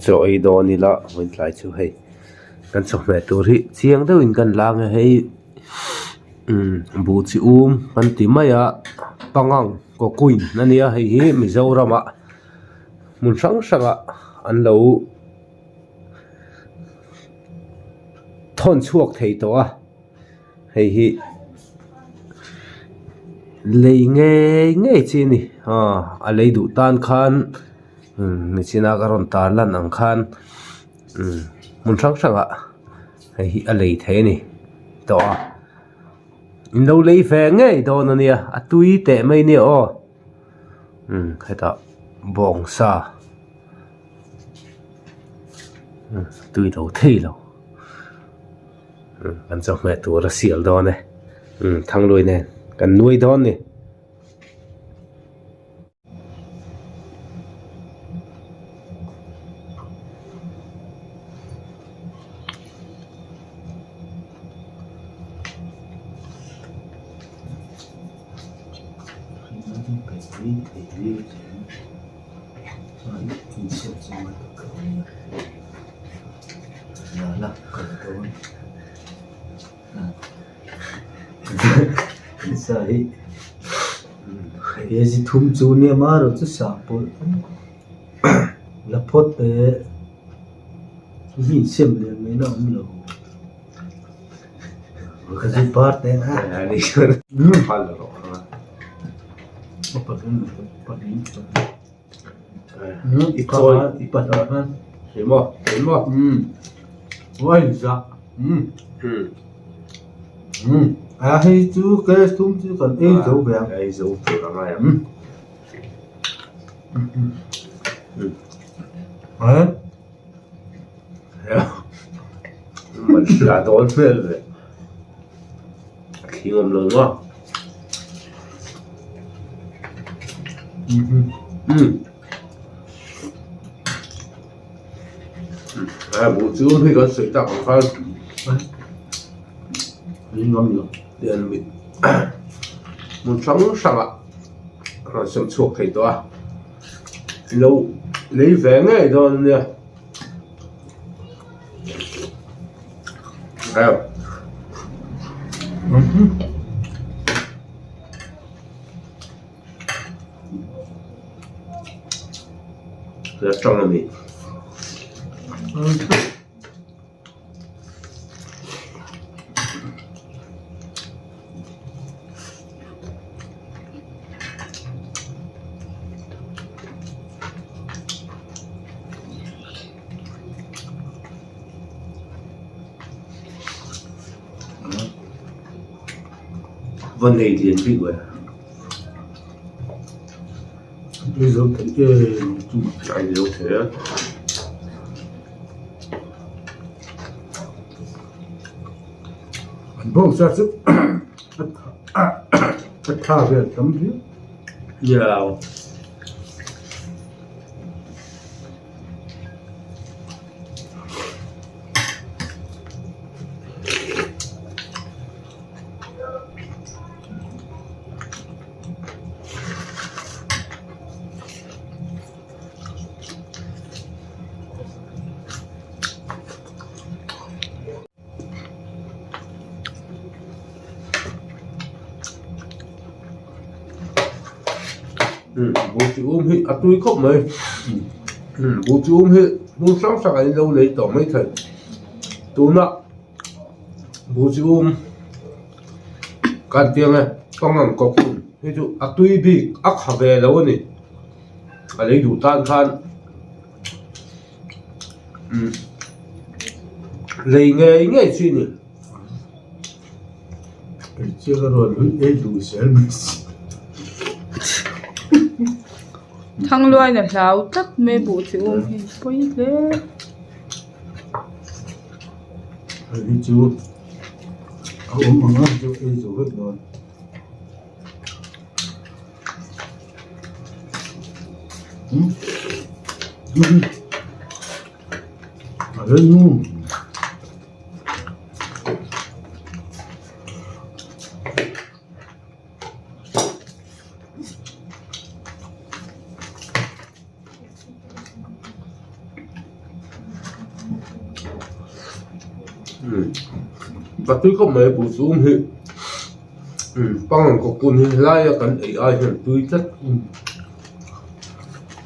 cho ấy đó ni la mình lại chú hay kan chok me tur hi chiang deuh in kan lang hei bu chi kan ti mai a pangang ko kuin nania hei hi Mizorama mun sang sanga an lo thon chuak thei to a hei hi lei nge chi ni a lei du tan khan mi china karon tar lan ang khan mun sang sanga hei hi a lei the ni to a in lo lei fe nge do na nia a tui te mai ni o heta bong sa tui lo thei lo kan chok me tur a sial do ne thang loi ne kan nuôi don ni Sai ezi thum chu ni ma ro chu sa po la phot pe hi sem le me na lo ka ji part hai na ani phal ro pa ni ipa Hemo oi za à hay chú cái chúng chú còn ấy dấu bèo ai dấu tur anga ya hả man la don fel ve khingom lo ma bu chu hi kan sui ta kan đi ngon rồi tiền bị một sống sang ạ rồi xem chuột thầy to lâu lấy vé ngay đó nè đâu rất trong là gì vấn đề tiền bị rồi bây giờ thấy cái chú ai đều thế bông sa sức thà về tấm thứ giàu bố chú hi à tôi khóc mày bố chú hi muốn sáng sáng anh lâu lấy tỏ mấy thầy tôi nè bố chú can tiếng này con ngàn có cùng ví dụ à tôi bị ác hà về lâu này à lấy đủ tan khan lấy nghe chi nhỉ cái chiếc rồi ấy đủ xem thằng loài là lão tất mê bố chú thì quay thế đi chú ốm mà nó chú ấy chú hết rồi ở đây luôn bắt tôi có mấy bộ zoom hi bằng có cuốn hi lại cần AI hiện tôi rất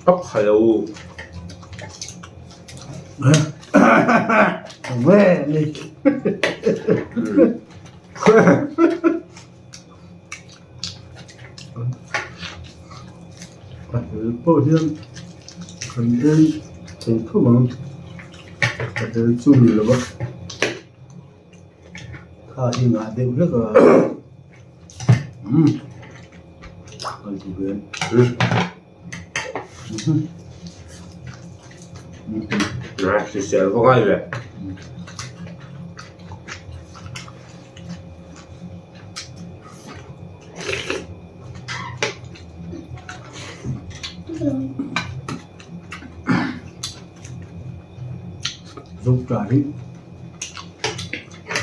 ấp hay đâu Mẹ này bảo hiểm cần đây thành phố mà cái chú mình là bao thà đi ngã đều hết rồi còn gì vậy này thì sẽ có ngay vậy dốc trái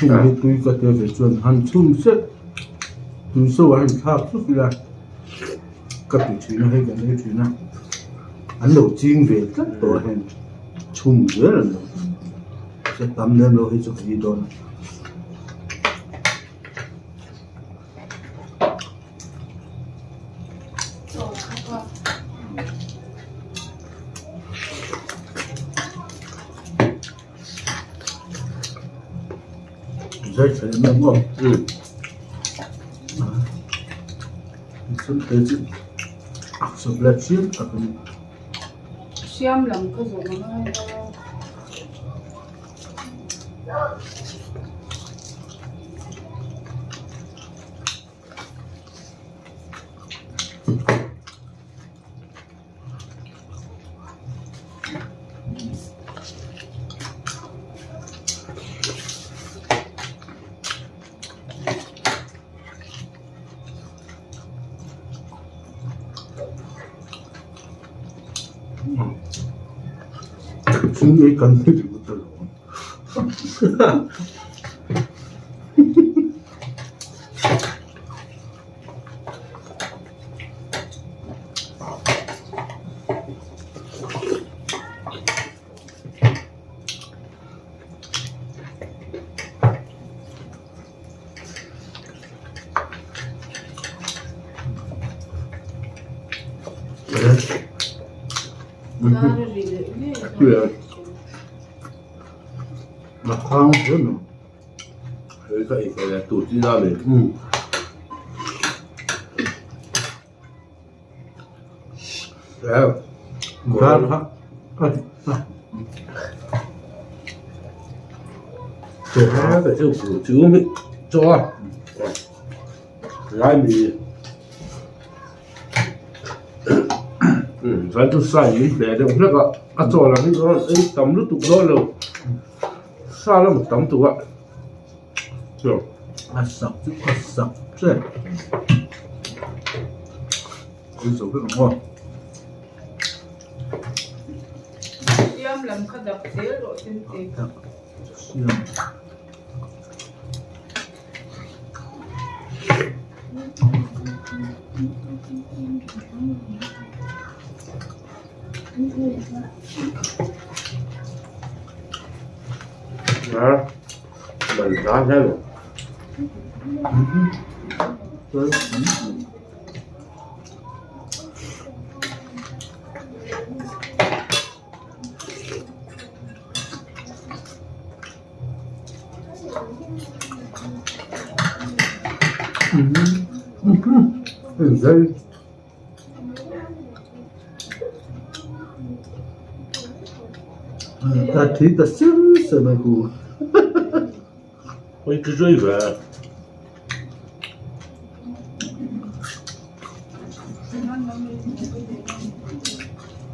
chung với tôi có thể phải chuẩn hành chung xét tôi sâu hành khác chút là các vị trí nó hay cái này trí nào anh đầu tiên về rất tổ hành chung rất là nhiều sẽ tắm lên rồi cho gì đó dây phải nâng không Sunt tezi absolut acum. Și am l-am căzut, 충분히 건드리지 못하고. 그래. 나 가면 되나? 여기가 이제 또 지나네. 그래. 가라. 아, 그 지금 좋아. 라임이. Rồi tôi xài để được rất là cho là cái đó ấy tấm nước tục đó rồi sao nó một tấm tục ạ rồi sập chứ sập chứ cái số cái đúng không? i-am l-am cădat de el, o tentic. đó mình đó thế rồi dây ta thấy ta sướng sợ này của ôi cái rơi về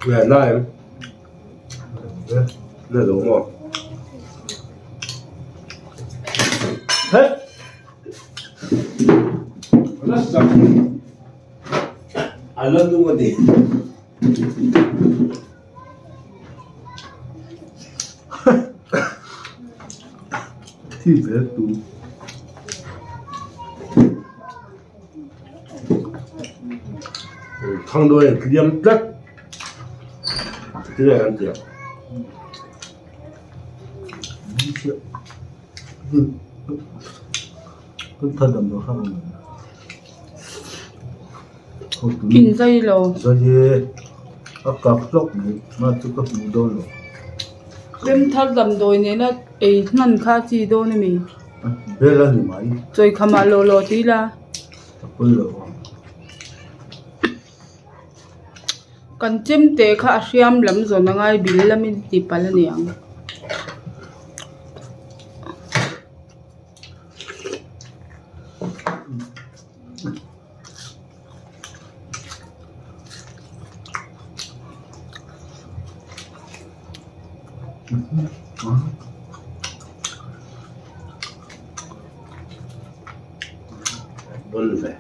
về đây này đúng không hết nó sập anh lên luôn đi thì phải tụ thằng đôi liêm rất thế là ăn được cứ thật đầm được không Pin dây lô. rồi gì ấp cặp lốc này mà chú cấp mù đôi rồi Đêm thắt đầm đôi này là ấy ngăn khá chi đôi này mình. bé là gì mấy Rồi khám mà lô lô tí là. bây giờ Cần chim tế khá xiêm lắm rồi nó ngay bí là mình tí bà là niệm. Bon về.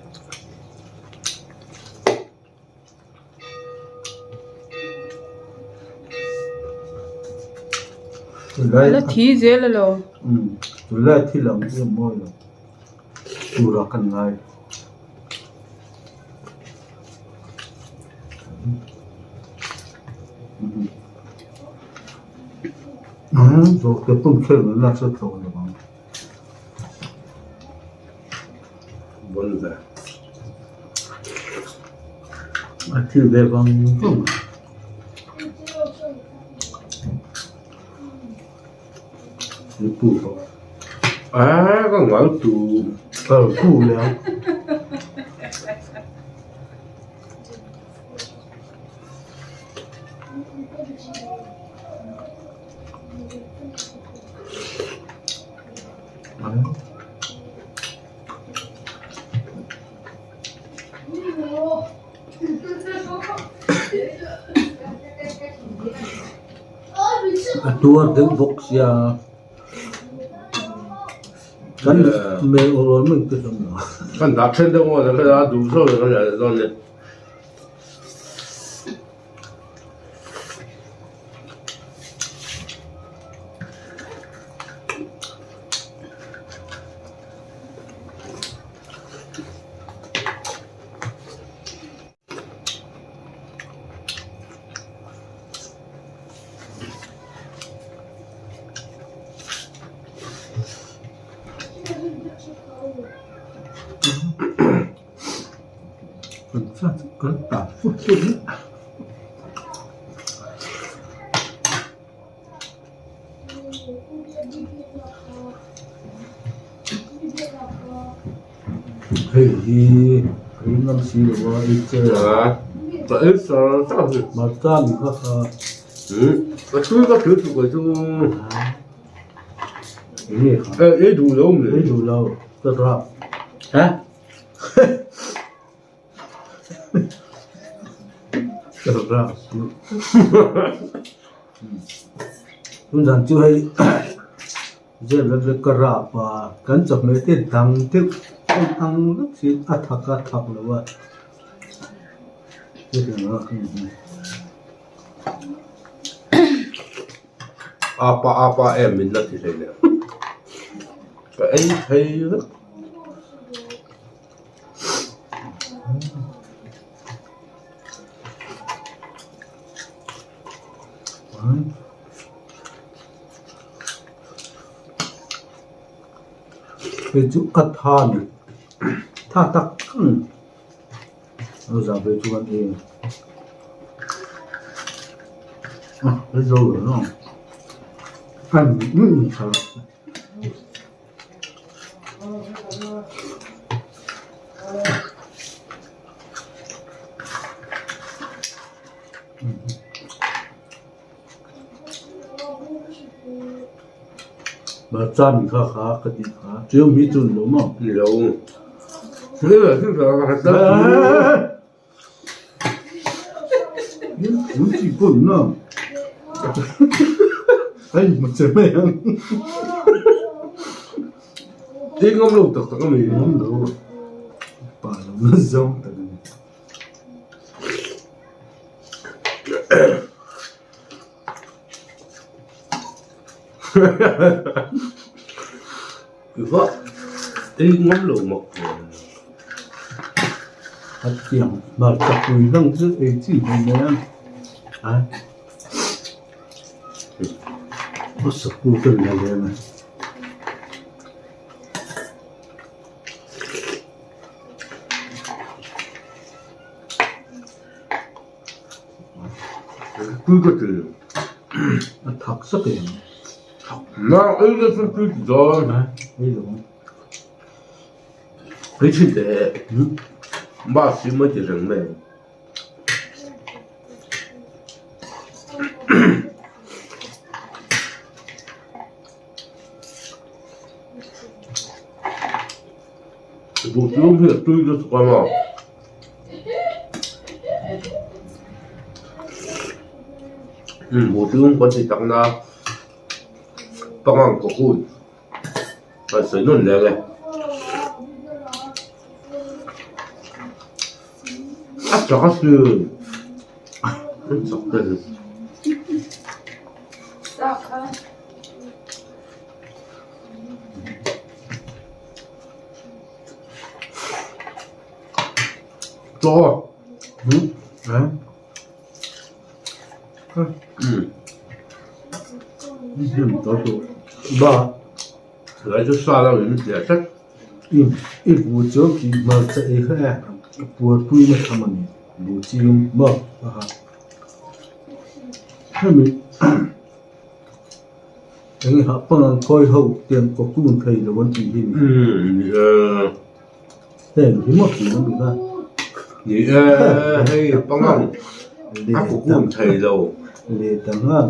Là thí dễ là lô. từ đây thì lòng cái môi rồi từ đó cần ngay rồi cái tung kêu nó là sao thôi rồi bằng Bon về. thì về bằng không thì phụ không À, có ngõ tù. phụ léo tua tiếng vok xia cái mẹ ô lô mình cái gì đó Kan da chen de mo da da du so de ga da ne. Còn sao có tả phút chút thì ngâm xí được qua ít chơi À, da ist da da. mà ta mình có Có chú có thứ của chú. cái gì Ấy đủ lâu lấy rồi. đủ lâu rất rõ hả rất rõ chúng ta chưa hay giờ là cái cà rà và cắn chọc mấy tên thằng tiếp thằng rất xí thắc là vậy cái gì nữa Apa em mình là thì thế này. Cái ấy thấy đó. cái chú cắt than tha tắc nó giả về chú ăn đi cái dâu rồi nó ăn sao mà cha mình khá cái gì khá chỉ có mỹ chuẩn đúng không Lâu. Thế là cái đó muốn chỉ quần nữa anh mà chơi mày ăn đi ngâm lục thực cái mình. không đâu bà nó giống thật Cứ vậy. Đi ngâm lục một. thật tiếng mà tập quỳ răng chứ ấy chỉ mình đấy ăn có sập cô cần là gì này tôi có từ thật sắc kìa nó ấy là phân tôi rồi bây giờ cái chuyện đấy ba xí mới chỉ rừng này bộ tướng thì tôi rất quan trọng bộ tướng quan trọng tăng na tăng ăn có cùi và sấy nôn lẹ lẹ chắc sư chắc từ to đấy đừng có chỗ ba lại cho xa ra mình sẽ chắc im vụ chỗ thì mà sẽ hết vụ quy mà tham anh vụ chim mà ha mình anh họ bằng coi hậu tiền có cuốn thầy là vấn đề gì thế thì mất gì nó bị ra nhỉ hay băng ông ác của cuồng thầy rồi để tầng ngã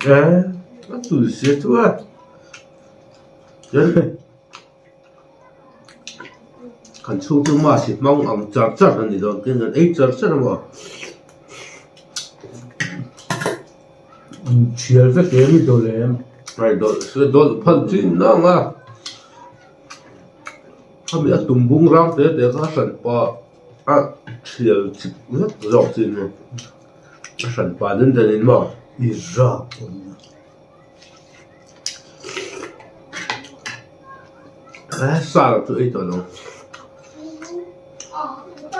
đấy nó từ xế chúa đấy khẩn trương tôi mà chỉ mong ông chặt chặt là gì rồi cái người ấy chặt chặt là mà chia cái cái mi đồ lên này đó phần chín đó mà không biết tùng bung răng thế để có sản pa chia chip rất rõ chín mà sản pa nên đến mà đi ra xa là tụi ấy rồi nó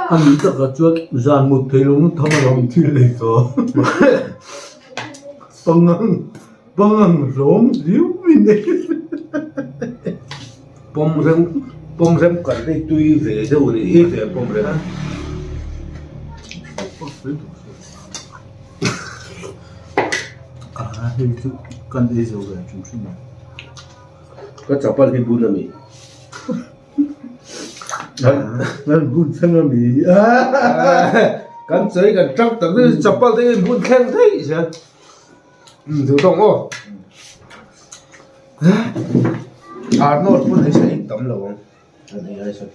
anh nghĩ tất cả chuột dàn một thế luôn thằng mà làm chi lấy có băng ăn rôm díu mình đấy bông rem cần đây tùy về đâu thì ít về bông rem hay chút cần đi rồi về chúng sinh này có chọc bao nhiêu bún là mình nên bún sang là mì cần chơi cần trắc tận đi chọc bao nhiêu bún khen thế chứ thử không ô nó vẫn thấy sẽ ít tấm lâu không anh ấy hay sao